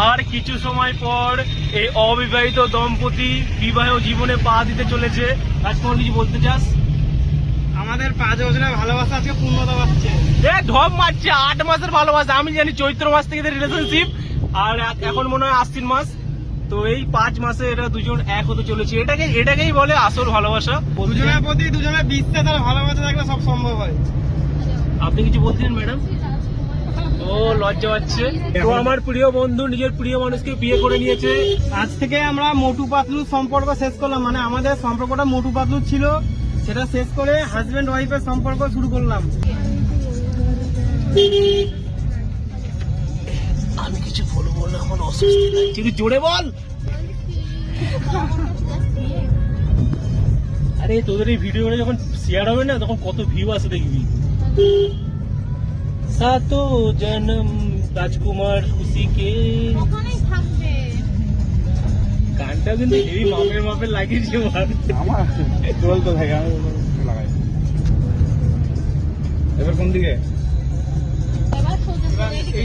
আর কিছু সময় পর এই অবিবাহিত দম্পতি বিবাহ জীবনে পা দিতে চলেছে। রাজকুমার কিছু বলতে চাস? আমাদের 5 বছরের ভালোবাসা আজকে পূর্ণতা পাচ্ছে। ঢপ মারছে 8 মাসের ভালোবাসা। আমি জানি চৈত্র মাস থেকে রিলেশনশিপ, আর এখন মনে হয় আশ্বিন মাস। তো এই 5 মাসে এরা দুজন এক হতে চলেছে। এটাকেই বলে আসল ভালোবাসা। দুজনের প্রতি দুজনের বিশ্বাস আর ভালোবাসা থাকলে সব সম্ভব হয়। আপনি কিছু বলছেন ম্যাডাম? ও লজ্জা পাচ্ছে। তো আমার প্রিয় বন্ধু নিজের প্রিয় মানুষকে বিয়ে করে নিয়েছে। আজ থেকে আমরা মোটু পাতলুর সম্পর্ক শেষ করলাম, মানে আমাদের সম্পর্কটা মোটু পাতলুর ছিল, সেটা শেষ করে হাজবেন্ড ওয়াইফের সম্পর্ক শুরু করলাম। আমি কিছু বলবো না, এখন অসুস্থ লাগছে। একটু জোরে বল। আরে তোদের এই ভিডিওটা যখন শেয়ার হবে না, তখন কত ভিউ আসে দেখবি। সাতো জনম রাজকুমার খুশি কে গানটা কিন্তু হেভি মাপের লাগিয়েছে। আমার চলতে থাকে, আমি লাগাই। এবার কোন দিকে?